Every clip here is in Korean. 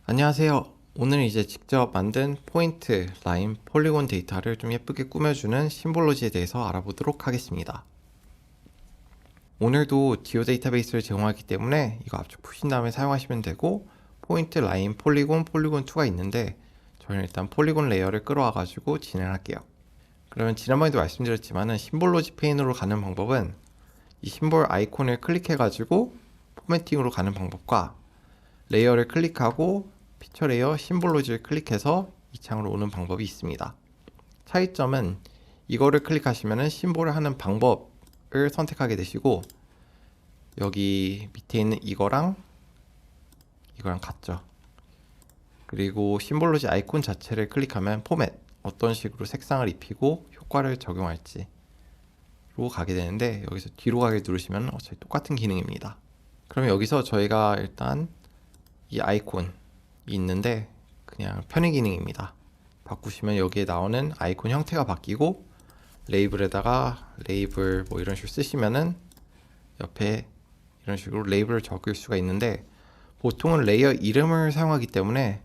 안녕하세요. 오늘 이제 직접 만든 포인트, 라인, 폴리곤 데이터를 좀 예쁘게 꾸며주는 심볼로지에 대해서 알아보도록 하겠습니다. 오늘도 디오 데이터베이스를 제공하기 때문에 이거 압축 푸신 다음에 사용하시면 되고, 포인트, 라인, 폴리곤, 폴리곤2가 있는데 저희는 일단 폴리곤 레이어를 끌어와 가지고 진행할게요. 그러면 지난번에도 말씀드렸지만은 심볼로지 페인으로 가는 방법은 이 심볼 아이콘을 클릭해 가지고 포매팅으로 가는 방법과 레이어를 클릭하고 피처 레이어 심볼로지를 클릭해서 이 창으로 오는 방법이 있습니다. 차이점은 이거를 클릭하시면 심볼을 하는 방법을 선택하게 되시고, 여기 밑에 있는 이거랑 같죠. 그리고 심볼로지 아이콘 자체를 클릭하면 포맷, 어떤 식으로 색상을 입히고 효과를 적용할지로 가게 되는데, 여기서 뒤로 가게 누르시면 어차피 똑같은 기능입니다. 그럼 여기서 저희가 일단 이 아이콘이 있는데 그냥 편의 기능입니다. 바꾸시면 여기에 나오는 아이콘 형태가 바뀌고, 레이블에다가 레이블 뭐 이런 식으로 쓰시면은 옆에 이런 식으로 레이블을 적을 수가 있는데, 보통은 레이어 이름을 사용하기 때문에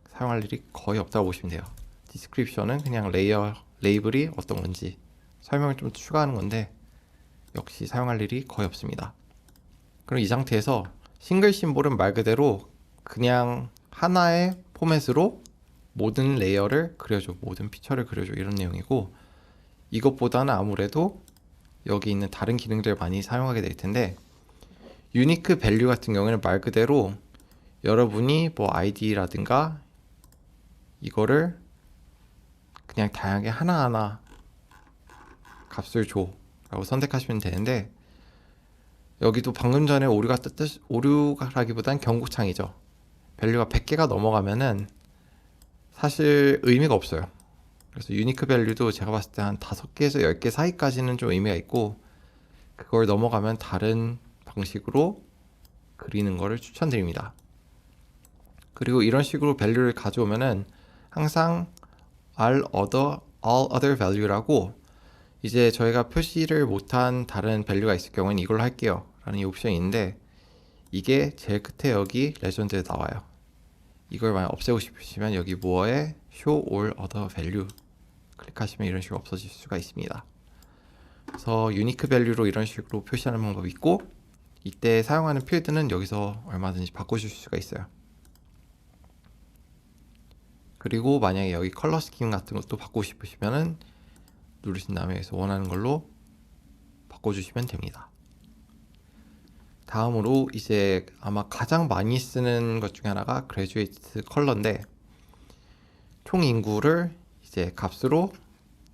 사용할 일이 거의 없다고 보시면 돼요. 디스크립션은 그냥 레이블이 어떤 건지 설명을 좀 추가하는 건데 역시 사용할 일이 거의 없습니다. 그럼 이 상태에서 싱글 심볼은 말 그대로 그냥 하나의 포맷으로 모든 레이어를 그려줘, 모든 피처를 그려줘, 이런 내용이고, 이것보다는 아무래도 여기 있는 다른 기능들을 많이 사용하게 될 텐데, 유니크 밸류 같은 경우에는 말 그대로 여러분이 뭐 아이디라든가 이거를 그냥 다양하게 하나하나 값을 줘 라고 선택하시면 되는데, 여기도 방금 전에 오류가라기보단 경고창이죠. 밸류가 100개가 넘어가면은 사실 의미가 없어요. 그래서 유니크 밸류도 제가 봤을 때 한 5개에서 10개 사이까지는 좀 의미가 있고, 그걸 넘어가면 다른 방식으로 그리는 거를 추천드립니다. 그리고 이런 식으로 밸류를 가져오면은 항상 all other value라고, 이제 저희가 표시를 못한 다른 밸류가 있을 경우는 이걸로 할게요 라는 이 옵션이 있는데, 이게 제일 끝에 여기 레전드에 나와요. 이걸 만약 없애고 싶으시면 여기 모어에 show all other value 클릭하시면 이런 식으로 없어질 수가 있습니다. 그래서 유니크 밸류로 이런 식으로 표시하는 방법이 있고, 이때 사용하는 필드는 여기서 얼마든지 바꾸실 수가 있어요. 그리고 만약에 여기 컬러 스킨 같은 것도 바꾸고 싶으시면은 누르신 다음에 여기서 원하는 걸로 바꿔주시면 됩니다. 다음으로 이제 아마 가장 많이 쓰는 것 중에 하나가 그래듀에이트 컬러인데, 총 인구를 이제 값으로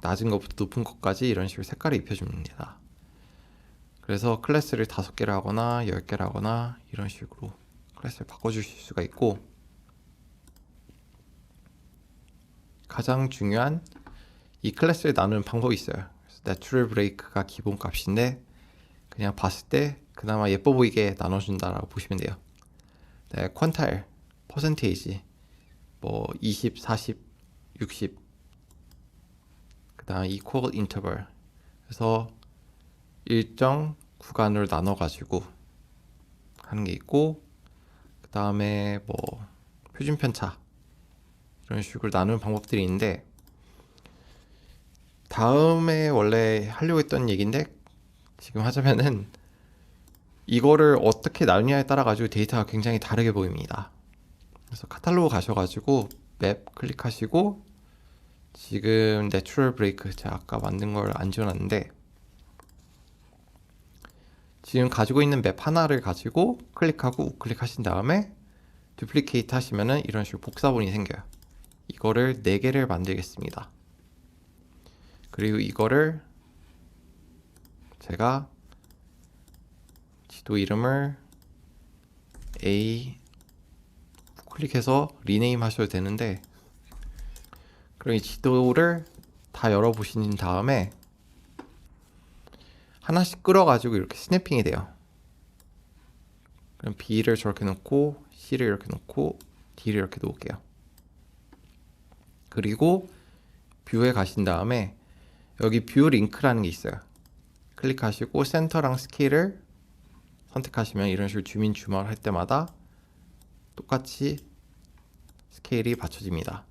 낮은 것부터 높은 것까지 이런 식으로 색깔을 입혀줍니다. 그래서 클래스를 5개를 하거나 10개를 하거나 이런 식으로 클래스를 바꿔주실 수가 있고, 가장 중요한 이 클래스를 나누는 방법이 있어요. 내추럴 브레이크가 기본 값인데 그냥 봤을 때 그나마 예뻐 보이게 나눠준다라고 보시면 돼요. 네, 퀀타일, 퍼센테이지, 뭐 20, 40, 60, 그 다음 equal interval, 그래서 일정 구간으로 나눠가지고 하는 게 있고, 그 다음에 뭐 표준 편차 이런 식으로 나누는 방법들이 있는데, 다음에 원래 하려고 했던 얘기인데 지금 하자면은, 이거를 어떻게 나누냐에 따라 가지고 데이터가 굉장히 다르게 보입니다. 그래서 카탈로그 가셔가지고 맵 클릭하시고, 지금 내추럴 브레이크 제가 아까 만든 걸 안 지워놨는데, 지금 가지고 있는 맵 하나를 가지고 클릭하고 우클릭 하신 다음에 듀플리케이트 하시면은 이런 식으로 복사본이 생겨요. 이거를 4개를 만들겠습니다. 그리고 이거를 제가 지도 이름을 A 클릭해서 리네임 하셔도 되는데, 그럼 이 지도를 다 열어보신 다음에 하나씩 끌어가지고 이렇게 스냅핑이 돼요. 그럼 B를 저렇게 놓고 C를 이렇게 놓고 D를 이렇게 놓을게요. 그리고 뷰에 가신 다음에 여기 뷰 링크라는 게 있어요. 클릭하시고 센터랑 스케일을 선택하시면 이런 식으로 주민 주말 할 때마다 똑같이 스케일이 받쳐집니다.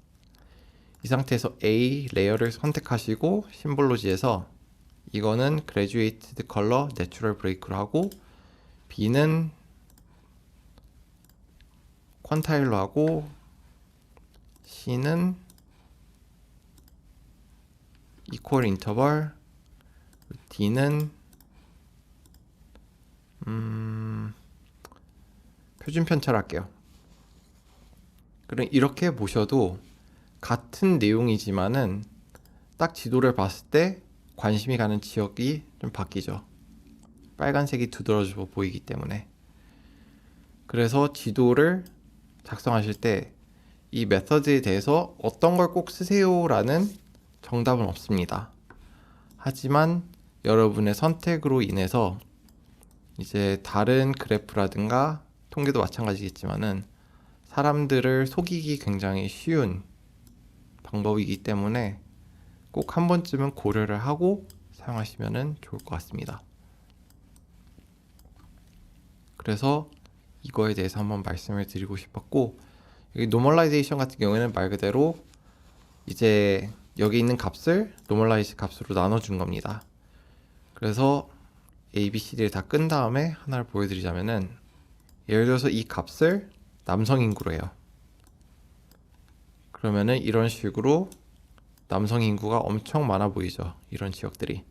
이 상태에서 A 레이어를 선택하시고 심볼로지에서 이거는 Graduated Color Natural Break로 하고 B는 퀀타일로 하고 C는 Equal Interval, D는 표준 편차할게요. 그럼 이렇게 보셔도 같은 내용이지만은 딱 지도를 봤을 때 관심이 가는 지역이 좀 바뀌죠. 빨간색이 두드러져 보이기 때문에. 그래서 지도를 작성하실 때 이 메서드에 대해서 어떤 걸 꼭 쓰세요라는 정답은 없습니다. 하지만 여러분의 선택으로 인해서 이제 다른 그래프라든가 통계도 마찬가지겠지만은 사람들을 속이기 굉장히 쉬운 방법이기 때문에 꼭 한 번쯤은 고려를 하고 사용하시면 좋을 것 같습니다. 그래서 이거에 대해서 한번 말씀을 드리고 싶었고, 여기 노멀라이제이션 같은 경우에는 말 그대로 이제 여기 있는 값을 노멀라이즈 값으로 나눠준 겁니다. 그래서 A, B, C, D를 다 끈 다음에 하나를 보여드리자면은, 예를 들어서 이 값을 남성 인구로 해요. 그러면은 이런 식으로 남성 인구가 엄청 많아 보이죠, 이런 지역들이.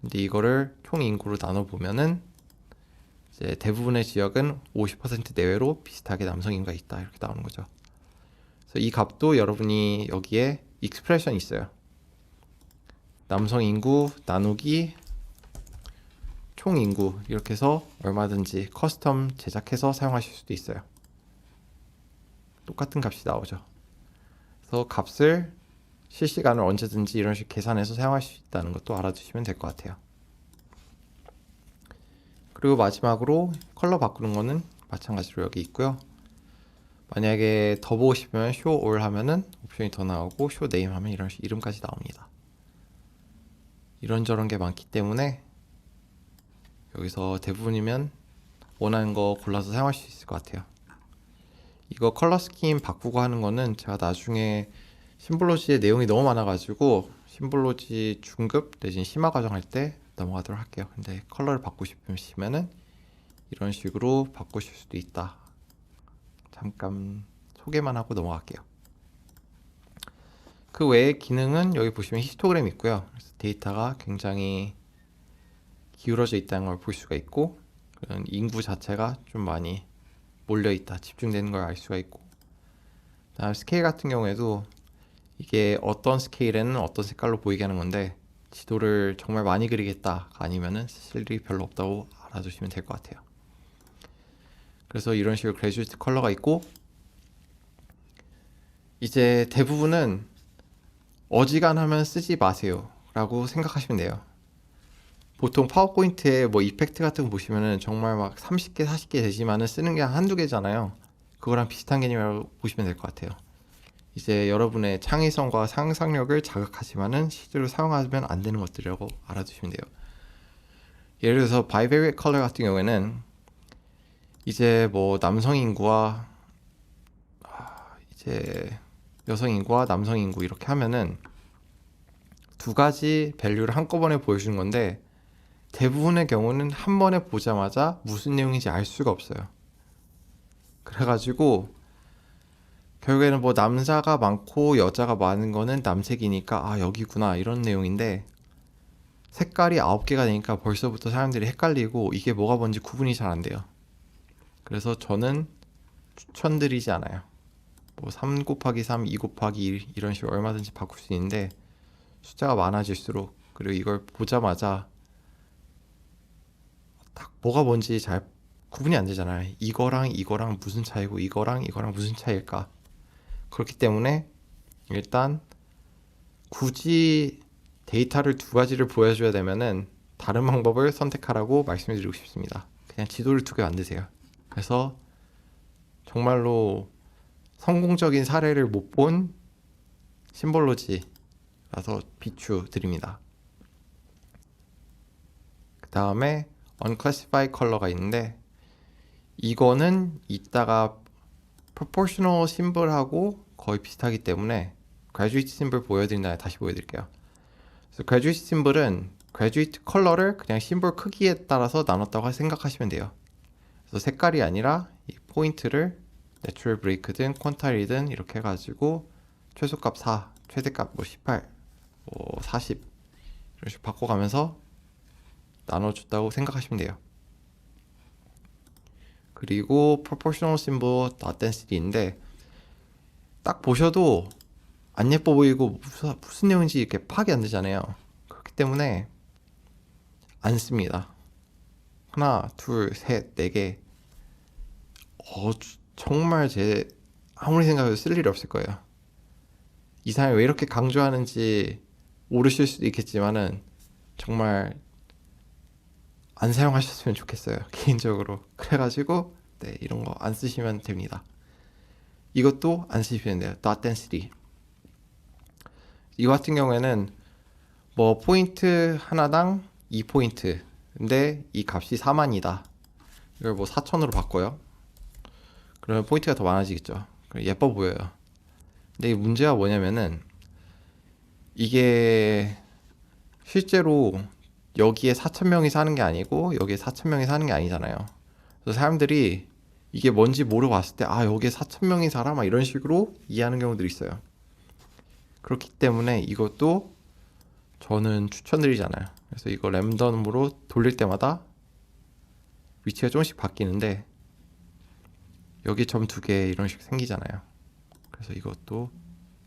근데 이거를 총 인구로 나눠 보면은 이제 대부분의 지역은 50% 내외로 비슷하게 남성 인구가 있다, 이렇게 나오는 거죠. 그래서 이 값도 여러분이 여기에 익스프레션이 있어요. 남성 인구 나누기 총 인구, 이렇게 해서 얼마든지 커스텀 제작해서 사용하실 수도 있어요. 똑같은 값이 나오죠. 그래서 값을 실시간으로 언제든지 이런 식으로 계산해서 사용할 수 있다는 것도 알아두시면 될 것 같아요. 그리고 마지막으로 컬러 바꾸는 거는 마찬가지로 여기 있고요. 만약에 더 보고 싶으면 show all 하면은 옵션이 더 나오고 show name 하면 이런 식으로 이름까지 나옵니다. 이런저런 게 많기 때문에 여기서 대부분이면 원하는 거 골라서 사용할 수 있을 것 같아요. 이거 컬러 스킨 바꾸고 하는 거는 제가 나중에 심볼로지의 내용이 너무 많아가지고 심볼로지 중급 내지는 심화 과정 할 때 넘어가도록 할게요. 근데 컬러를 바꾸고 싶으시면은 이런 식으로 바꾸실 수도 있다. 잠깐 소개만 하고 넘어갈게요. 그 외에 기능은 여기 보시면 히스토그램이 있고요. 그래서 데이터가 굉장히 기울어져 있다는 걸 볼 수가 있고, 그런 인구 자체가 좀 많이 몰려 있다, 집중되는 걸 알 수가 있고, 다음 스케일 같은 경우에도 이게 어떤 스케일에는 어떤 색깔로 보이게 하는 건데, 지도를 정말 많이 그리겠다 아니면은 쓸 일이 별로 없다고 알아두시면 될 것 같아요. 그래서 이런 식으로 그래듀에이트 컬러가 있고, 이제 대부분은 어지간하면 쓰지 마세요 라고 생각하시면 돼요. 보통 파워포인트에 뭐 이펙트 같은 거 보시면은 정말 막 30개 40개 되지만은 쓰는 게 한두 개잖아요. 그거랑 비슷한 개념이라고 보시면 될 것 같아요. 이제 여러분의 창의성과 상상력을 자극하지만은 실제로 사용하면 안 되는 것들이라고 알아두시면 돼요. 예를 들어서 바이베리엣 컬러 같은 경우에는 이제 뭐 남성 인구와 이제 여성 인구와 남성 인구 이렇게 하면은 두 가지 밸류를 한꺼번에 보여주는 건데, 대부분의 경우는 한 번에 보자마자 무슨 내용인지 알 수가 없어요. 그래가지고 결국에는 뭐 남자가 많고 여자가 많은 거는 남색이니까 아 여기구나 이런 내용인데, 색깔이 9개가 되니까 벌써부터 사람들이 헷갈리고 이게 뭐가 뭔지 구분이 잘 안 돼요. 그래서 저는 추천드리지 않아요. 뭐 3 곱하기 3, 2 곱하기 1 이런 식으로 얼마든지 바꿀 수 있는데, 숫자가 많아질수록, 그리고 이걸 보자마자 딱 뭐가 뭔지 잘 구분이 안 되잖아요. 이거랑 이거랑 무슨 차이고 이거랑 이거랑 무슨 차이일까. 그렇기 때문에 일단 굳이 데이터를 두 가지를 보여줘야 되면은 다른 방법을 선택하라고 말씀을 드리고 싶습니다. 그냥 지도를 두 개 만드세요. 그래서 정말로 성공적인 사례를 못 본 심볼로지라서 비추 드립니다. 그 다음에 unclassified 컬러가 있는데, 이거는 이따가 proportional 심볼하고 거의 비슷하기 때문에 graduate 심볼 보여드린 다음에 다시 보여드릴게요. 그래서 graduate 심볼은 graduate 컬러를 그냥 심볼 크기에 따라서 나눴다고 생각하시면 돼요. 그래서 색깔이 아니라 이 포인트를 내추럴 브레이크든 퀀타일이든 이렇게 해가지고 최소값 4, 최대값 뭐 18, 뭐 40 이런 식으로 바꿔가면서 나눠줬다고 생각하시면 돼요. 그리고 proportional symbol dot density인데 딱 보셔도 안 예뻐 보이고 무슨 내용인지 이렇게 파악이 안 되잖아요. 그렇기 때문에 안 씁니다. 하나, 둘, 셋, 네 개. 정말 제 아무리 생각해도 쓸 일이 없을 거예요. 이 사람이 왜 이렇게 강조하는지 모르실 수도 있겠지만은 정말 안 사용하셨으면 좋겠어요. 개인적으로. 그래가지고 네, 이런 거 안 쓰시면 됩니다. 이것도 안 쓰시면 돼요. dot density. 이거 같은 경우에는 뭐 포인트 하나당 2포인트. 근데 이 값이 4만이다. 이걸 뭐 4천으로 바꿔요. 그러면 포인트가 더 많아지겠죠. 예뻐 보여요. 근데 이 문제가 뭐냐면은 이게 실제로 여기에 4,000명이 사는 게 아니고 여기에 4,000명이 사는 게 아니잖아요. 그래서 사람들이 이게 뭔지 모르고 왔을 때 여기에 4,000명이 살아? 막 이런 식으로 이해하는 경우들이 있어요. 그렇기 때문에 이것도 저는 추천드리지 않아요. 그래서 이거 랜덤으로 돌릴 때마다 위치가 조금씩 바뀌는데 여기 점 2개 이런 식 생기잖아요. 그래서 이것도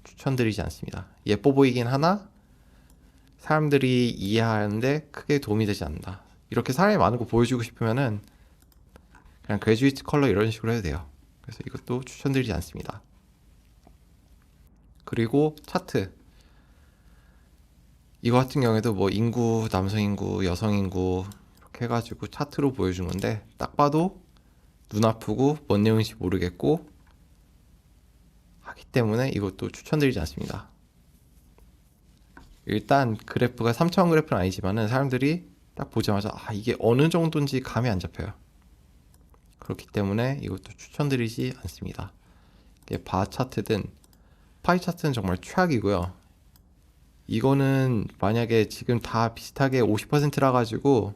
추천드리지 않습니다. 예뻐 보이긴 하나 사람들이 이해하는데 크게 도움이 되지 않는다. 이렇게 사람이 많은 거 보여주고 싶으면은 그냥 그레듀이트 컬러 이런 식으로 해도 돼요. 그래서 이것도 추천드리지 않습니다. 그리고 차트. 이거 같은 경우에도 뭐 인구, 남성 인구, 여성 인구 이렇게 해가지고 차트로 보여준 건데 딱 봐도 눈 아프고 뭔 내용인지 모르겠고 하기 때문에 이것도 추천드리지 않습니다. 일단 그래프가 3차원 그래프는 아니지만은 사람들이 딱 보자마자 이게 어느 정도인지 감이 안 잡혀요. 그렇기 때문에 이것도 추천드리지 않습니다. 이게 바 차트든 파이 차트는 정말 최악이고요. 이거는 만약에 지금 다 비슷하게 50%라 가지고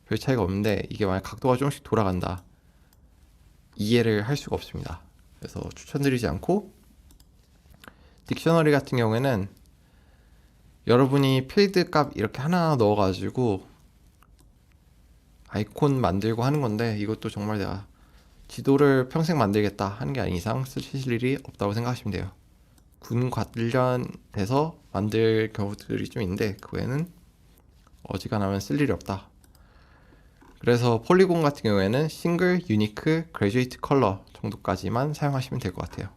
별 차이가 없는데 이게 만약 각도가 조금씩 돌아간다. 이해를 할 수가 없습니다. 그래서 추천드리지 않고 딕셔너리 같은 경우에는 여러분이 필드 값 이렇게 하나 넣어가지고 아이콘 만들고 하는 건데 이것도 정말 내가 지도를 평생 만들겠다 하는 게 아닌 이상 쓰실 일이 없다고 생각하시면 돼요. 군 관련돼서 만들 경우들이 좀 있는데 그 외에는 어지간하면 쓸 일이 없다. 그래서 폴리곤 같은 경우에는 싱글, 유니크, 그레듀에이트 컬러 정도까지만 사용하시면 될 것 같아요.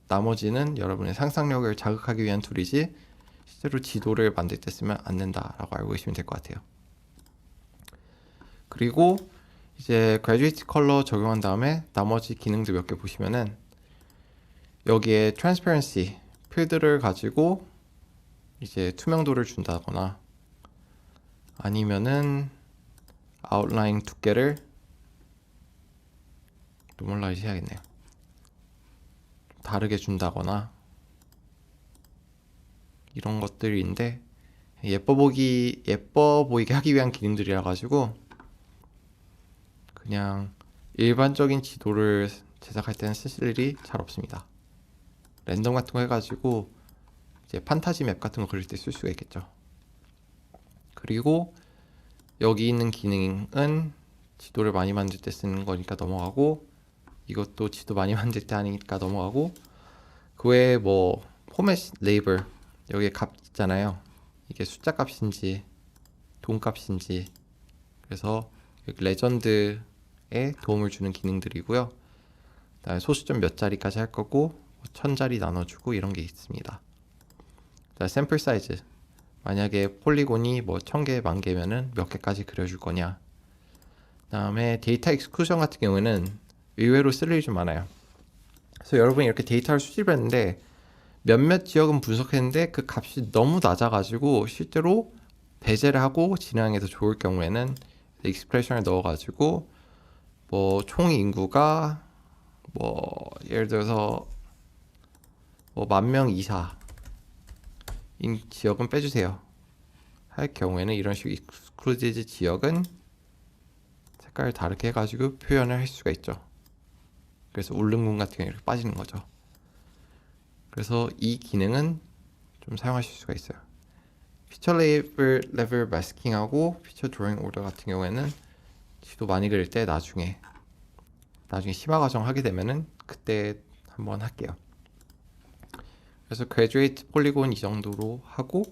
나머지는 여러분의 상상력을 자극하기 위한 툴이지 실제로 지도를 만들 때 쓰면 안 된다라고 알고 계시면 될 것 같아요. 그리고 이제 graduate 컬러 적용한 다음에 나머지 기능들 몇 개 보시면은 여기에 transparency 필드를 가지고 이제 투명도를 준다거나 아니면은 아웃라인 두께를 노멀라이즈 해야겠네요. 다르게 준다거나 이런 것들인데 예뻐 보이게 하기 위한 기능들이라 가지고 그냥 일반적인 지도를 제작할 때는 쓰실 일이 잘 없습니다. 랜덤 같은 거 해가지고 이제 판타지 맵 같은 거 그릴 때 쓸 수가 있겠죠. 그리고 여기 있는 기능은 지도를 많이 만들 때 쓰는 거니까 넘어가고 이것도 지도 많이 만들 때 하니까 넘어가고 그 외에 뭐 포맷 레이블 여기에 값 있잖아요. 이게 숫자 값인지 돈 값인지 그래서 여기 레전드에 도움을 주는 기능들이고요. 그다음에 소수점 몇 자리까지 할 거고 1000자리 나눠주고 이런 게 있습니다. 그다음에 샘플 사이즈 만약에 폴리곤이 뭐 1000개, 10,000개면은 몇 개까지 그려줄 거냐. 그다음에 데이터 익스클루전 같은 경우에는 의외로 쓸 일이 좀 많아요. 그래서 여러분이 이렇게 데이터를 수집했는데 몇몇 지역은 분석했는데 그 값이 너무 낮아가지고 실제로 배제를 하고 진행하는 게 더 좋을 경우에는 익스프레션을 넣어가지고 뭐 총 인구가 뭐 예를 들어서 뭐 10,000명 이사인 지역은 빼주세요 할 경우에는 이런 식으로 excluded 지역은 색깔을 다르게 해가지고 표현을 할 수가 있죠. 그래서 울릉군 같은 경우에 이렇게 빠지는 거죠. 그래서 이 기능은 좀 사용하실 수가 있어요. 피처 레벨 마스킹하고 피처 드로잉 오더 같은 경우에는 지도 많이 그릴 때 나중에 심화 과정 하게 되면은 그때 한번 할게요. 그래서 그래듀에이트 폴리곤 이 정도로 하고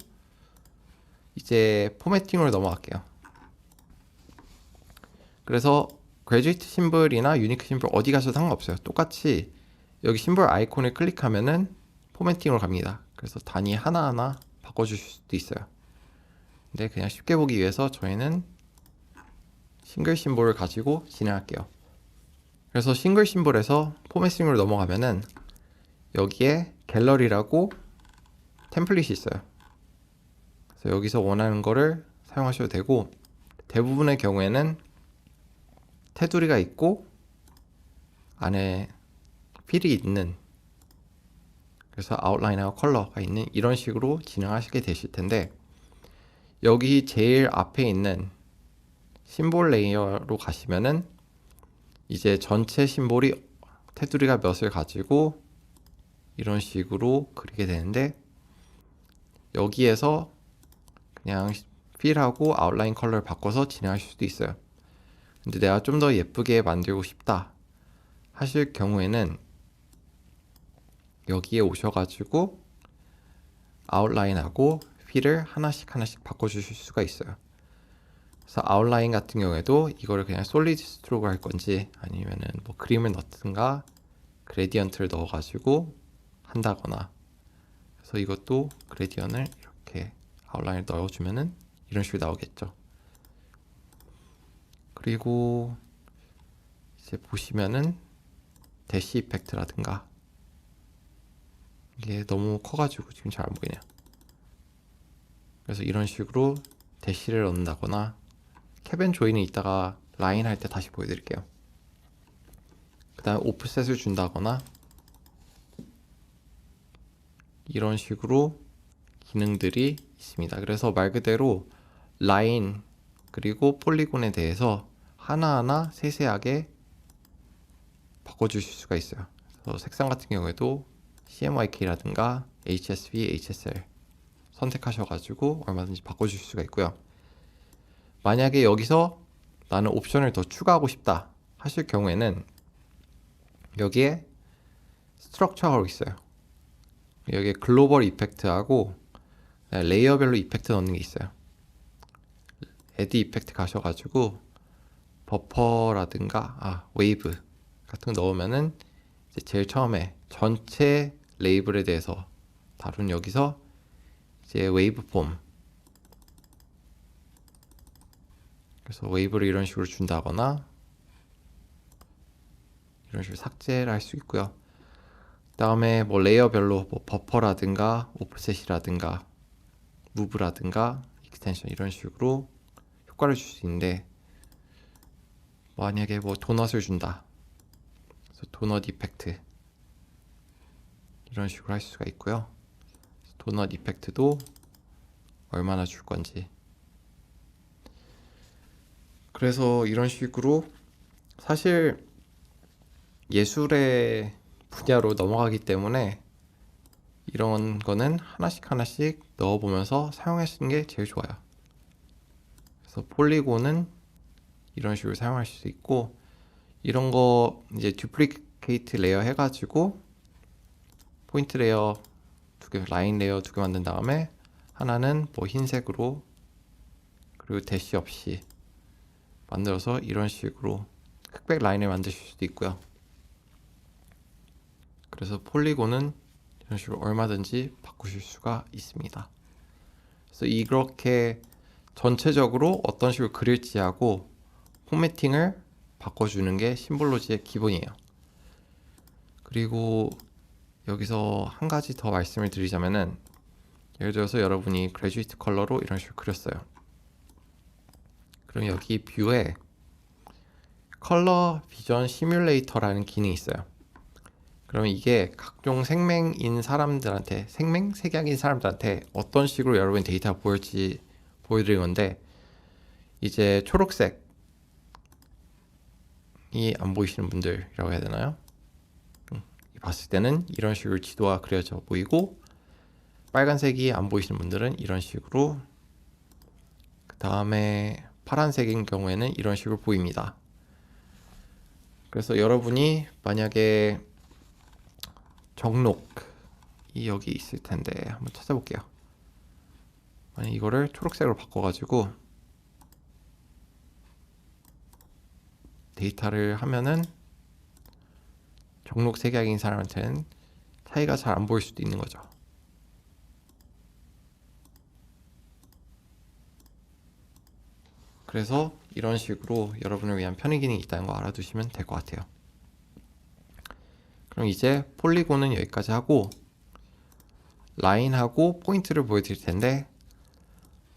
이제 포매팅으로 넘어갈게요. 그래서 그래듀에이트 심볼이나 유니크 심볼 어디 가셔도 상관없어요. 똑같이 여기 심볼 아이콘을 클릭하면은 포매팅으로 갑니다. 그래서 단위 하나하나 바꿔주실 수도 있어요. 근데 그냥 쉽게 보기 위해서 저희는 싱글 심볼을 가지고 진행할게요. 그래서 싱글 심볼에서 포매팅으로 넘어가면은 여기에 갤러리라고 템플릿이 있어요. 그래서 여기서 원하는 거를 사용하셔도 되고 대부분의 경우에는 테두리가 있고 안에 필이 있는 그래서 아웃라인하고 컬러가 있는 이런 식으로 진행하시게 되실 텐데 여기 제일 앞에 있는 심볼 레이어로 가시면은 이제 전체 심볼이 테두리가 몇을 가지고 이런 식으로 그리게 되는데 여기에서 그냥 필하고 아웃라인 컬러를 바꿔서 진행하실 수도 있어요. 근데 내가 좀 더 예쁘게 만들고 싶다 하실 경우에는 여기에 오셔가지고 아웃라인하고 필을 하나씩 바꿔주실 수가 있어요. 그래서 아웃라인 같은 경우에도 이거를 그냥 솔리드 스트로크 할 건지 아니면은 뭐 그림을 넣든가 그레디언트를 넣어가지고 한다거나 그래서 이것도 그레디언을 이렇게 아웃라인을 넣어주면은 이런 식으로 나오겠죠. 그리고 이제 보시면은 대시 이펙트라든가 이게 너무 커가지고 지금 잘 안 보이네요. 그래서 이런 식으로 대시를 넣는다거나 캡 앤 조이는 이따가 라인 할 때 다시 보여드릴게요. 그 다음에 오프셋을 준다거나 이런 식으로 기능들이 있습니다. 그래서 말 그대로 라인 그리고 폴리곤에 대해서 하나하나 세세하게 바꿔주실 수가 있어요. 그래서 색상 같은 경우에도 CMYK라든가 HSV, HSL 선택하셔가지고 얼마든지 바꿔주실 수가 있고요. 만약에 여기서 나는 옵션을 더 추가하고 싶다 하실 경우에는 여기에 스트럭처가 있어요. 여기에 글로벌 이펙트하고 레이어별로 이펙트 넣는 게 있어요. 애드 이펙트 가셔가지고 버퍼라든가 웨이브 같은 거 넣으면은 이제 제일 처음에 전체 레이블에 대해서 다룬 여기서 이제 웨이브 폼 그래서 웨이브를 이런 식으로 준다거나 이런 식으로 삭제를 할 수 있고요. 그 다음에 뭐 레이어별로 뭐 버퍼라든가 오프셋이라든가 무브라든가 익스텐션 이런 식으로 효과를 줄 수 있는데 만약에 뭐 도넛을 준다 그래서 도넛 이펙트 이런 식으로 할 수가 있고요. 도넛 이펙트도 얼마나 줄 건지 그래서 이런 식으로 사실 예술의 분야로 넘어가기 때문에 이런 거는 하나씩 넣어보면서 사용하시는 게 제일 좋아요. 그래서 폴리곤은 이런 식으로 사용하실 수 있고 이런 거 이제 듀플리케이트 레이어 해가지고 포인트 레이어 두 개, 라인 레이어 두 개 만든 다음에 하나는 뭐 흰색으로 그리고 대시 없이 만들어서 이런 식으로 흑백 라인을 만드실 수도 있고요. 그래서 폴리곤은 이런 식으로 얼마든지 바꾸실 수가 있습니다. 그래서 이렇게 전체적으로 어떤 식으로 그릴지 하고 포매팅을 바꿔주는 게 심볼로지의 기본이에요. 그리고 여기서 한 가지 더 말씀을 드리자면은 예를 들어서 여러분이 그래듀에이트 컬러로 이런 식으로 그렸어요. 그럼 여기 뷰에 컬러 비전 시뮬레이터라는 기능이 있어요. 그러면 이게 각종 생명인 사람들한테, 생명? 색약인 사람들한테 어떤 식으로 여러분이 데이터가 보일지 보여드린 건데, 이제 초록색이 안 보이시는 분들이라고 해야 되나요? 봤을 때는 이런 식으로 지도가 그려져 보이고, 빨간색이 안 보이시는 분들은 이런 식으로, 그 다음에 파란색인 경우에는 이런 식으로 보입니다. 그래서 여러분이 만약에 정록이 여기 있을 텐데 한번 찾아볼게요. 만약 이거를 초록색으로 바꿔가지고 데이터를 하면은 정록 색약인 사람한테는 차이가 잘 안 보일 수도 있는 거죠. 그래서 이런 식으로 여러분을 위한 편의 기능이 있다는 거 알아두시면 될 것 같아요. 그럼 이제 폴리곤은 여기까지 하고 라인하고 포인트를 보여드릴 텐데,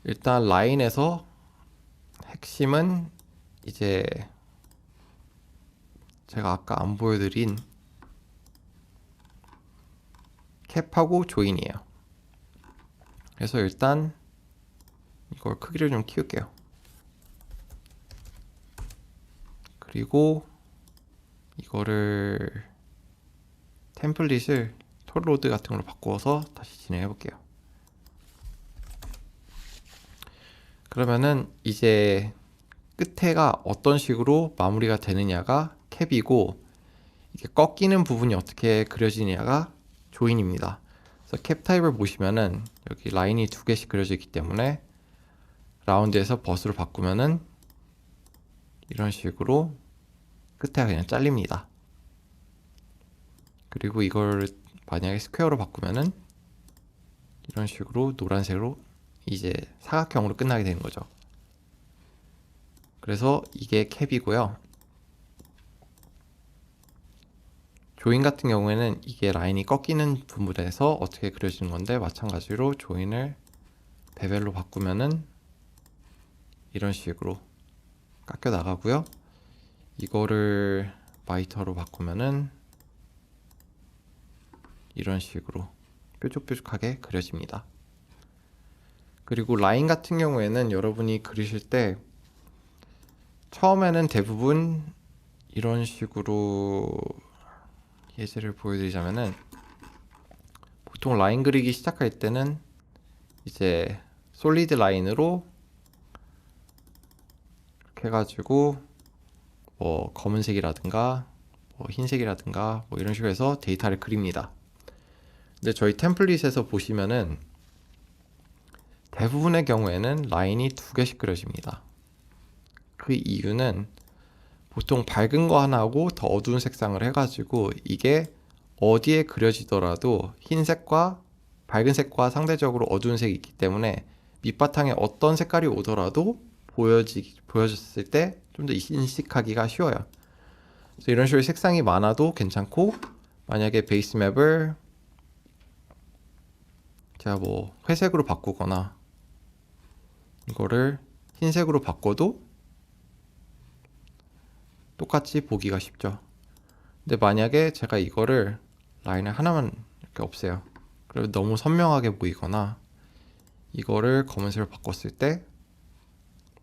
일단 라인에서 핵심은 이제 제가 아까 안 보여드린 캡하고 조인이에요. 그래서 일단 이걸 크기를 좀 키울게요. 그리고 이거를 템플릿을 톨로드 같은 걸로 바꾸어서 다시 진행해 볼게요. 그러면은 이제 끝에가 어떤 식으로 마무리가 되느냐가 캡이고, 이게 꺾이는 부분이 어떻게 그려지느냐가 조인입니다. 그래서 캡 타입을 보시면은 여기 라인이 두 개씩 그려져 있기 때문에 라운드에서 버스로 바꾸면은 이런 식으로 끝에가 그냥 잘립니다. 그리고 이걸 만약에 스퀘어로 바꾸면은 이런 식으로 노란색으로 이제 사각형으로 끝나게 되는 거죠. 그래서 이게 캡이고요. 조인 같은 경우에는 이게 라인이 꺾이는 부분에서 어떻게 그려지는 건데, 마찬가지로 조인을 베벨로 바꾸면은 이런 식으로 깎여 나가고요. 이거를 마이터로 바꾸면은 이런 식으로 뾰족뾰족하게 그려집니다. 그리고 라인 같은 경우에는 여러분이 그리실 때 처음에는 대부분 이런 식으로 예제를 보여드리자면은, 보통 라인 그리기 시작할 때는 이제 솔리드 라인으로 이렇게 해가지고 뭐 검은색이라든가 뭐 흰색이라든가 뭐 이런 식으로 해서 데이터를 그립니다. 근데 저희 템플릿에서 보시면은 대부분의 경우에는 라인이 두 개씩 그려집니다. 그 이유는 보통 밝은 거 하나 하고 더 어두운 색상을 해가지고 이게 어디에 그려지더라도 흰색과 밝은 색과 상대적으로 어두운 색이 있기 때문에 밑바탕에 어떤 색깔이 오더라도 보여졌을 때 좀 더 인식하기가 쉬워요. 그래서 이런 식으로 색상이 많아도 괜찮고, 만약에 베이스 맵을 제가 뭐 회색으로 바꾸거나 이거를 흰색으로 바꿔도 똑같이 보기가 쉽죠. 근데 만약에 제가 이거를 라인을 하나만 이렇게 없애요. 그리고 너무 선명하게 보이거나 이거를 검은색으로 바꿨을 때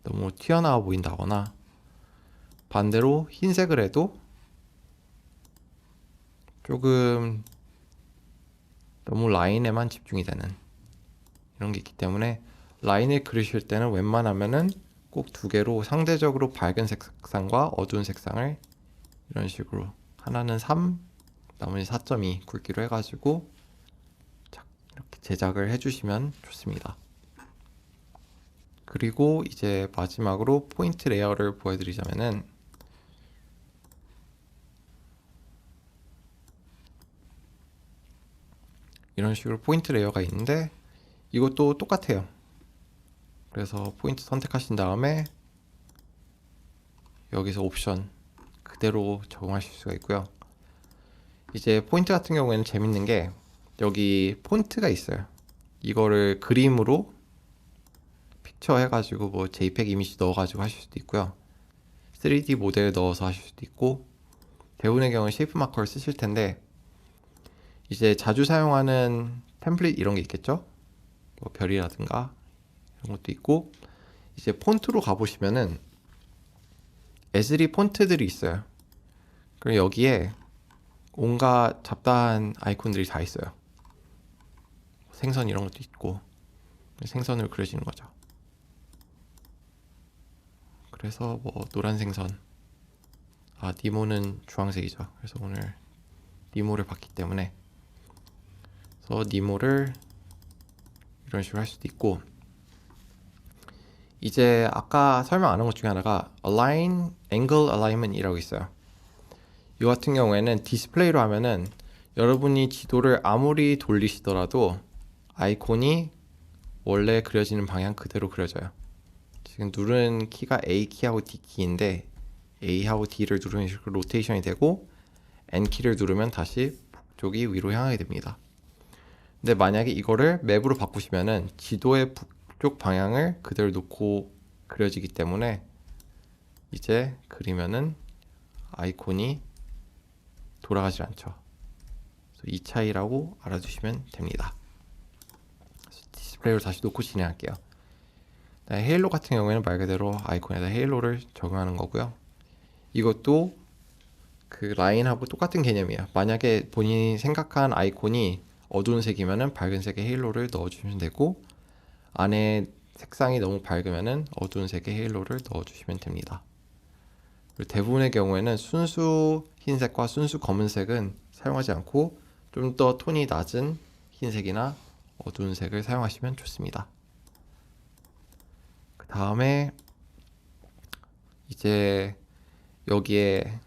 너무 튀어나와 보인다거나, 반대로 흰색을 해도 조금 너무 라인에만 집중이 되는 이런 게 있기 때문에 라인을 그리실 때는 웬만하면은 꼭 두 개로 상대적으로 밝은 색상과 어두운 색상을 이런 식으로 하나는 3, 나머지 4.2 굵기로 해가지고 이렇게 제작을 해주시면 좋습니다. 그리고 이제 마지막으로 포인트 레이어를 보여드리자면은, 이런 식으로 포인트 레이어가 있는데 이것도 똑같아요. 그래서 포인트 선택하신 다음에 여기서 옵션 그대로 적용하실 수가 있고요. 이제 포인트 같은 경우에는 재밌는 게 여기 폰트가 있어요. 이거를 그림으로 픽처 해가지고 뭐 JPEG 이미지 넣어가지고 하실 수도 있고요. 3D 모델 넣어서 하실 수도 있고, 대부분의 경우는 쉐이프 마커를 쓰실 텐데 이제 자주 사용하는 템플릿 이런 게 있겠죠? 뭐 별이라든가 이런 것도 있고, 이제 폰트로 가보시면은 에즈리 폰트들이 있어요. 그리고 여기에 온갖 잡다한 아이콘들이 다 있어요. 생선 이런 것도 있고, 생선을 그려지는 거죠. 그래서 뭐 노란 생선, 니모는 주황색이죠. 그래서 오늘 니모를 봤기 때문에, 그래서 니모를 이런 식으로 할 수도 있고, 이제 아까 설명 안 한 것 중에 하나가 Align, Angle Alignment이라고 있어요. 이 같은 경우에는 디스플레이로 하면은 여러분이 지도를 아무리 돌리시더라도 아이콘이 원래 그려지는 방향 그대로 그려져요. 지금 누른 키가 A 키하고 D 키인데 A하고 D를 누르면 이렇게 로테이션이 되고 N 키를 누르면 다시 북쪽이 위로 향하게 됩니다. 근데 만약에 이거를 맵으로 바꾸시면은 지도의 북쪽 방향을 그대로 놓고 그려지기 때문에 이제 그리면은 아이콘이 돌아가질 않죠. 이 차이라고 알아두시면 됩니다. 디스플레이로 다시 놓고 진행할게요. 헤일로 같은 경우에는 말 그대로 아이콘에다 헤일로를 적용하는 거고요. 이것도 그 라인하고 똑같은 개념이에요. 만약에 본인이 생각한 아이콘이 어두운 색이면은 밝은 색의 헤일로를 넣어주시면 되고, 안에 색상이 너무 밝으면은 어두운 색의 헤일로를 넣어주시면 됩니다. 그리고 대부분의 경우에는 순수 흰색과 순수 검은색은 사용하지 않고 좀 더 톤이 낮은 흰색이나 어두운 색을 사용하시면 좋습니다. 그 다음에 이제 여기에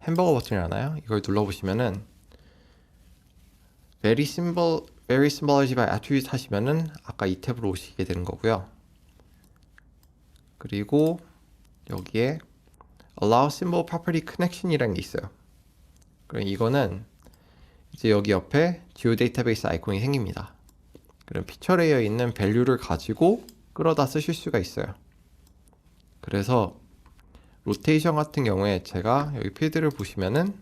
햄버거 버튼이라나요? 이걸 눌러보시면은 Very Symbology by Attribute 하시면은 아까 이 탭으로 오시게 되는 거고요. 그리고 여기에 Allow Symbol Property Connection이라는 게 있어요. 그럼 이거는 이제 여기 옆에 지오데이터베이스 아이콘이 생깁니다. 그럼 피처 레이어에 있는 밸류를 가지고 끌어다 쓰실 수가 있어요. 그래서 로테이션 같은 경우에 제가 여기 필드를 보시면은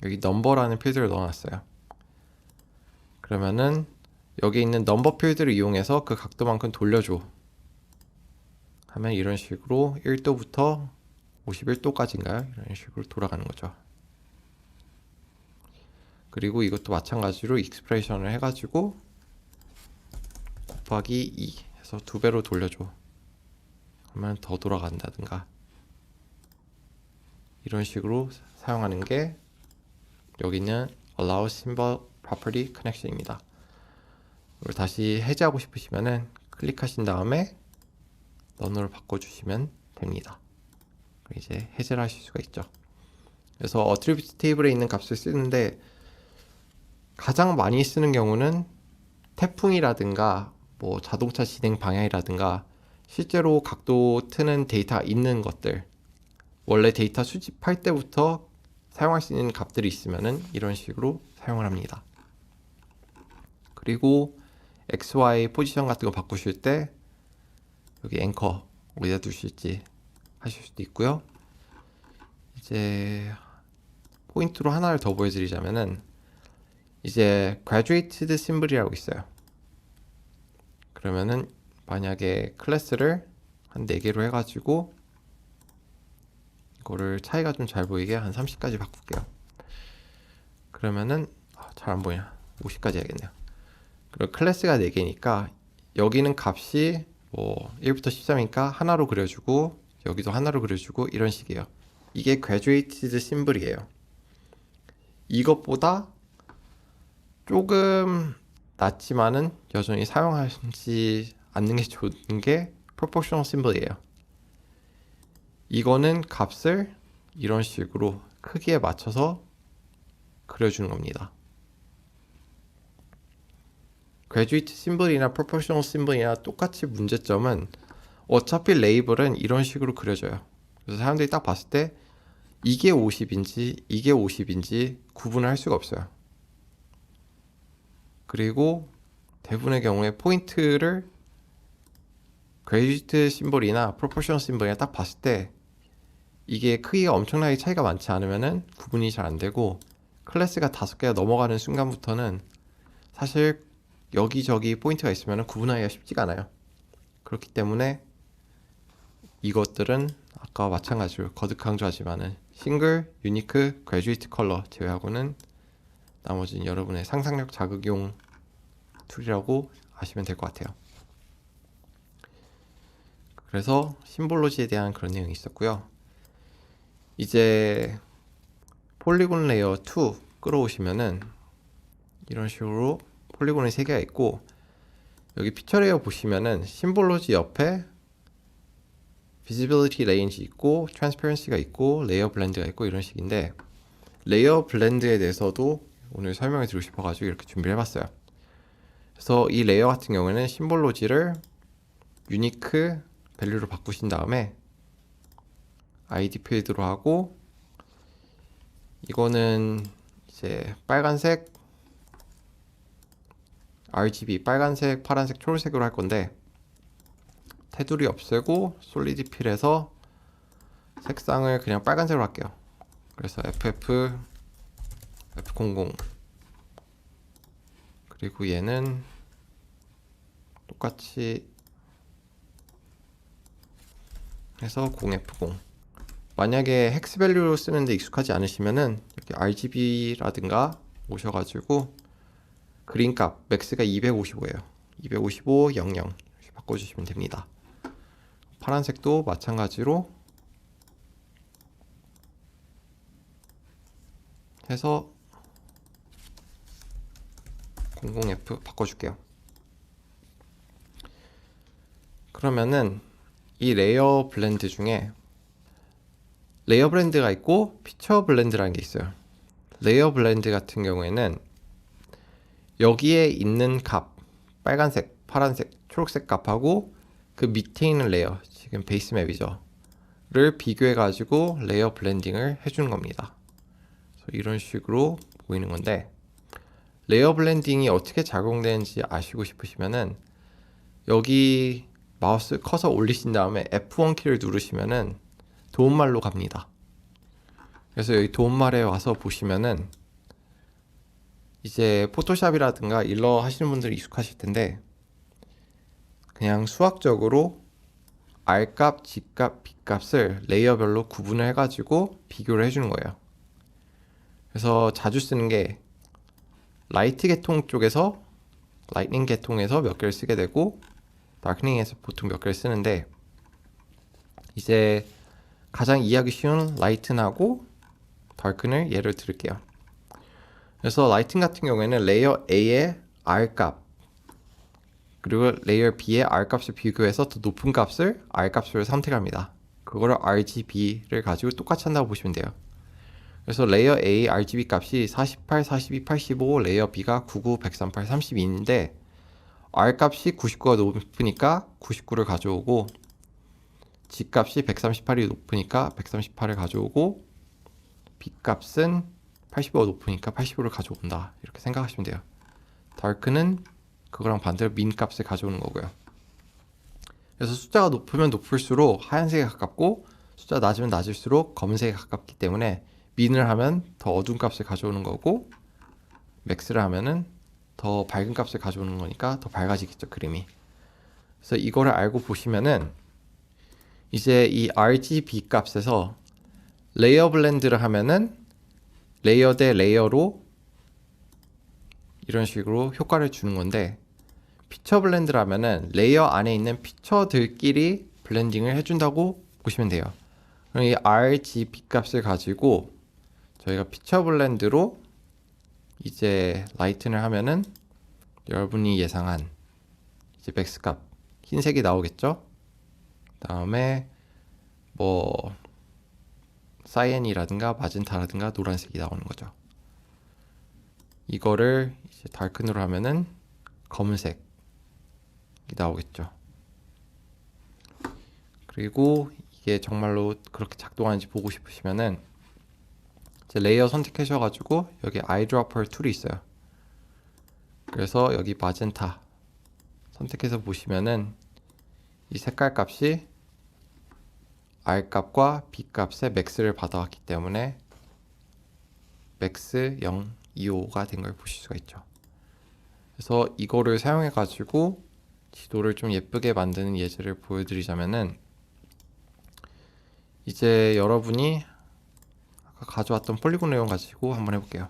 여기 넘버라는 필드를 넣어놨어요. 그러면은 여기 있는 넘버 필드를 이용해서 그 각도만큼 돌려줘 하면 이런 식으로 1도부터 51도까지인가요? 이런 식으로 돌아가는 거죠. 그리고 이것도 마찬가지로 익스프레션을 해가지고 곱하기 2 해서 2배로 돌려줘 하면 더 돌아간다든가 이런 식으로 사용하는 게 여기는 Allow Symbol Property Connection입니다. 그리고 다시 해제하고 싶으시면은 클릭하신 다음에 None으로 바꿔주시면 됩니다. 이제 해제를 하실 수가 있죠. 그래서 Attribute 테이블에 있는 값을 쓰는데 가장 많이 쓰는 경우는 태풍이라든가 뭐 자동차 진행 방향이라든가 실제로 각도 트는 데이터가 있는 것들, 원래 데이터 수집할 때부터 사용할 수 있는 값들이 있으면은 이런 식으로 사용을 합니다. 그리고 XY 포지션 같은 거 바꾸실 때 여기 앵커 어디다 두실지 하실 수도 있고요. 이제 포인트로 하나를 더 보여드리자면은 이제 graduated symbol이라고 있어요. 그러면은 만약에 클래스를 한 4개로 해가지고 이거를 차이가 좀 잘 보이게 한 30까지 바꿀게요. 그러면은 잘 안 보이냐, 50까지 해야겠네요. 그리고 클래스가 4개니까 여기는 값이 뭐 1부터 13이니까 하나로 그려주고 여기도 하나로 그려주고 이런 식이에요. 이게 graduated symbol이에요. 이것보다 조금 낮지만은 여전히 사용하지 않는 게 좋은 게 proportional symbol이에요. 이거는 값을 이런 식으로 크기에 맞춰서 그려주는 겁니다. graduate symbol이나 proportional symbol이나 똑같이 문제점은 어차피 레이블은 이런 식으로 그려져요. 그래서 사람들이 딱 봤을 때 이게 50인지 이게 50인지 구분을 할 수가 없어요. 그리고 대부분의 경우에 포인트를 graduate symbol이나 proportional symbol이나 딱 봤을 때 이게 크기가 엄청나게 차이가 많지 않으면은 구분이 잘 안 되고, 클래스가 5개가 넘어가는 순간부터는 사실 여기저기 포인트가 있으면 구분하기가 쉽지가 않아요. 그렇기 때문에 이것들은 아까와 마찬가지로 거듭 강조하지만은 싱글, 유니크, 그래듀에이트 컬러 제외하고는 나머지는 여러분의 상상력 자극용 툴이라고 아시면 될 것 같아요. 그래서 심볼로지에 대한 그런 내용이 있었고요. 이제 폴리곤 레이어 2 끌어오시면은 이런 식으로 폴리곤이 3개가 있고, 여기 피처 레이어 보시면은 심볼로지 옆에 비지빌리티 레인지 있고 트랜스퍼런시가 있고 레이어 블렌드가 있고 이런 식인데, 레이어 블렌드에 대해서도 오늘 설명을 드리고 싶어가지고 이렇게 준비를 해봤어요. 그래서 이 레이어 같은 경우에는 심볼로지를 유니크 밸류로 바꾸신 다음에 ID 필드로 하고, 이거는 이제 빨간색 RGB 빨간색, 파란색, 초록색으로 할 건데, 테두리 없애고 솔리드 필에서 색상을 그냥 빨간색으로 할게요. 그래서 FF F00, 그리고 얘는 똑같이 해서 0F0. 만약에 헥스 밸류로 쓰는데 익숙하지 않으시면은 이렇게 RGB라든가 오셔가지고 그린 값 맥스가 255예요. 255, 00 이렇게 바꿔주시면 됩니다. 파란색도 마찬가지로 해서 00F 바꿔줄게요. 그러면은 이 레이어 블렌드 중에 레이어 블렌드가 있고 피처 블렌드라는 게 있어요. 레이어 블렌드 같은 경우에는 여기에 있는 값, 빨간색, 파란색, 초록색 값하고 그 밑에 있는 레이어, 지금 베이스 맵이죠, 를 비교해 가지고 레이어 블렌딩을 해주는 겁니다. 그래서 이런 식으로 보이는 건데, 레이어 블렌딩이 어떻게 작용되는지 아시고 싶으시면은 여기 마우스 커서 올리신 다음에 F1 키를 누르시면은 도움말로 갑니다. 그래서 여기 도움말에 와서 보시면은 이제 포토샵이라든가 일러 하시는 분들이 익숙하실 텐데, 그냥 수학적으로 R값, G값, B값을 레이어별로 구분을 해가지고 비교를 해주는 거예요. 그래서 자주 쓰는 게 라이트 계통 쪽에서, 라이트닝 계통에서 몇 개를 쓰게 되고 다크닝에서 보통 몇 개를 쓰는데, 이제 가장 이해하기 쉬운 라이튼하고 다크를 예를 들을게요. 그래서 라이튼 같은 경우에는 레이어 A의 R값 그리고 레이어 B의 R값을 비교해서 더 높은 값을 R값으로 선택합니다. 그거를 RGB를 가지고 똑같이 한다고 보시면 돼요. 그래서 레이어 A RGB 값이 48, 42, 85, 레이어 B가 99, 138, 32인데 R값이 99가 높으니까 99를 가져오고, G값이 138이 높으니까 138을 가져오고, B값은 85가 높으니까 85를 가져온다, 이렇게 생각하시면 돼요. 다크는 그거랑 반대로 민 값을 가져오는 거고요. 그래서 숫자가 높으면 높을수록 하얀색에 가깝고, 숫자가 낮으면 낮을수록 검은색에 가깝기 때문에 민을 하면 더 어두운 값을 가져오는 거고, 맥스를 하면은 더 밝은 값을 가져오는 거니까 더 밝아지겠죠, 그림이. 그래서 이거를 알고 보시면은 이제 이 RGB 값에서 레이어 블렌드를 하면은 레이어 대 레이어로 이런 식으로 효과를 주는 건데, 피처 블렌드를 하면은 레이어 안에 있는 피처들끼리 블렌딩을 해준다고 보시면 돼요. 그럼 이 RGB 값을 가지고 저희가 피처 블렌드로 이제 라이튼을 하면은 여러분이 예상한 이제 맥스 값 흰색이 나오겠죠. 다음에 뭐 사이엔이라든가 마젠타라든가 노란색이 나오는 거죠. 이거를 이제 다크으로 하면은 검은색이 나오겠죠. 그리고 이게 정말로 그렇게 작동하는지 보고 싶으시면은 이제 레이어 선택하셔가지고 여기 아이드로퍼 툴이 있어요. 그래서 여기 마젠타 선택해서 보시면은 이 색깔 값이 R 값과 B 값의 맥스를 받아왔기 때문에 맥스 025가 된 걸 보실 수가 있죠. 그래서 이거를 사용해 가지고 지도를 좀 예쁘게 만드는 예제를 보여드리자면은, 이제 여러분이 아까 가져왔던 폴리곤 내용 가지고 한번 해볼게요.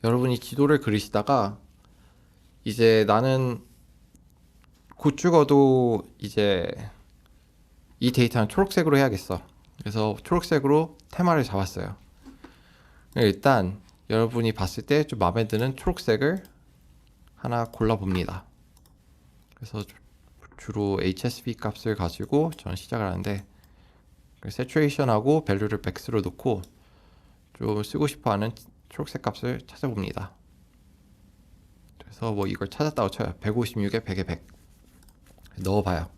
여러분이 지도를 그리시다가 이제 나는 곧 죽어도 이제 이 데이터는 초록색으로 해야겠어. 그래서 초록색으로 테마를 잡았어요. 일단 여러분이 봤을 때 좀 마음에 드는 초록색을 하나 골라봅니다. 그래서 주로 HSV 값을 가지고 전 시작을 하는데, 세츄레이션하고 밸류를 백스로 놓고 좀 쓰고 싶어하는 초록색 값을 찾아봅니다. 그래서 뭐 이걸 찾았다고 쳐요. 156에 100에 100 넣어봐요.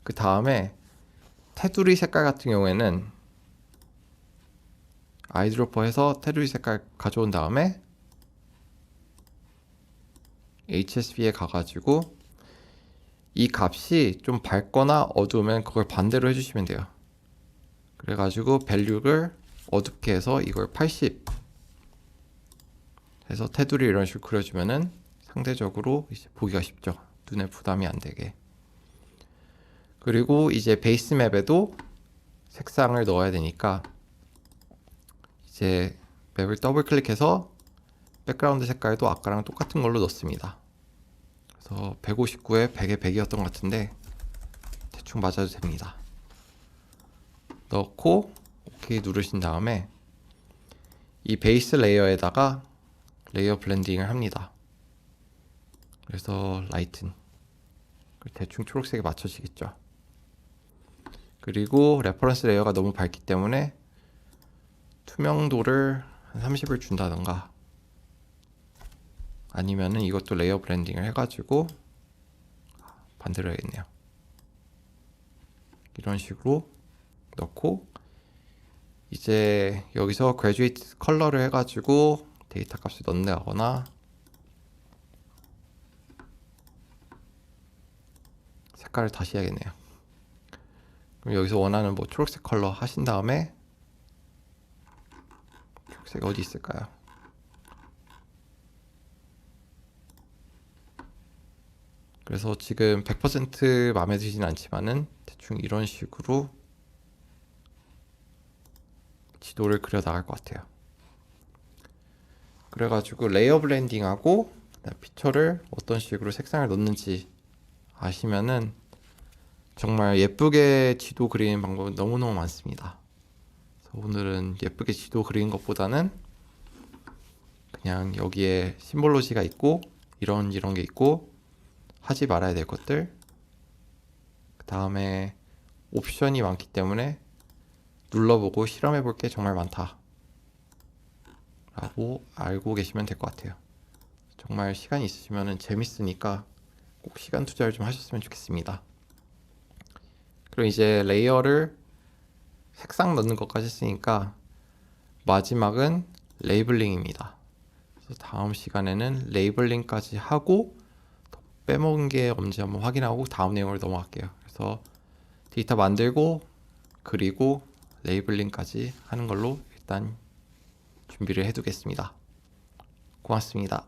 그 다음에 테두리 색깔 같은 경우에는 아이드로퍼에서 테두리 색깔 가져온 다음에 HSV에 가가지고 이 값이 좀 밝거나 어두우면 그걸 반대로 해주시면 돼요. 그래가지고 밸류를 어둡게 해서 이걸 80 해서 테두리 이런 식으로 그려주면은 상대적으로 이제 보기가 쉽죠. 눈에 부담이 안 되게. 그리고 이제 베이스 맵에도 색상을 넣어야 되니까 이제 맵을 더블 클릭해서 백그라운드 색깔도 아까랑 똑같은 걸로 넣습니다. 그래서 159에 100에 100이었던 것 같은데 대충 맞아도 됩니다. 넣고 OK 누르신 다음에 이 베이스 레이어에다가 레이어 블렌딩을 합니다. 그래서 라이튼 대충 초록색에 맞춰지겠죠. 그리고 레퍼런스 레이어가 너무 밝기 때문에 투명도를 한 30을 준다던가, 아니면은 이것도 레이어 브랜딩을 해가지고 반대로 해야겠네요. 이런 식으로 넣고 이제 여기서 graduate 컬러를 해가지고 데이터 값을 넣는다거나 색깔을 다시 해야겠네요. 그럼 여기서 원하는 뭐 초록색 컬러 하신 다음에, 초록색 어디 있을까요? 그래서 지금 100% 마음에 들진 않지만은 대충 이런 식으로 지도를 그려 나갈 것 같아요. 그래가지고 레이어 블렌딩하고 피처를 어떤 식으로 색상을 넣는지 아시면은 정말 예쁘게 지도 그리는 방법은 너무너무 많습니다. 그래서 오늘은 예쁘게 지도 그리는 것보다는 그냥 여기에 심볼로지가 있고 이런 게 있고 하지 말아야 될 것들, 그 다음에 옵션이 많기 때문에 눌러보고 실험해 볼 게 정말 많다 라고 알고 계시면 될 것 같아요. 정말 시간이 있으시면 재밌으니까 꼭 시간 투자를 좀 하셨으면 좋겠습니다. 그럼 이제 레이어를 색상 넣는 것까지 했으니까 마지막은 레이블링입니다. 그래서 다음 시간에는 레이블링까지 하고 빼먹은 게 없는지 한번 확인하고 다음 내용으로 넘어갈게요. 그래서 데이터 만들고 그리고 레이블링까지 하는 걸로 일단 준비를 해두겠습니다. 고맙습니다.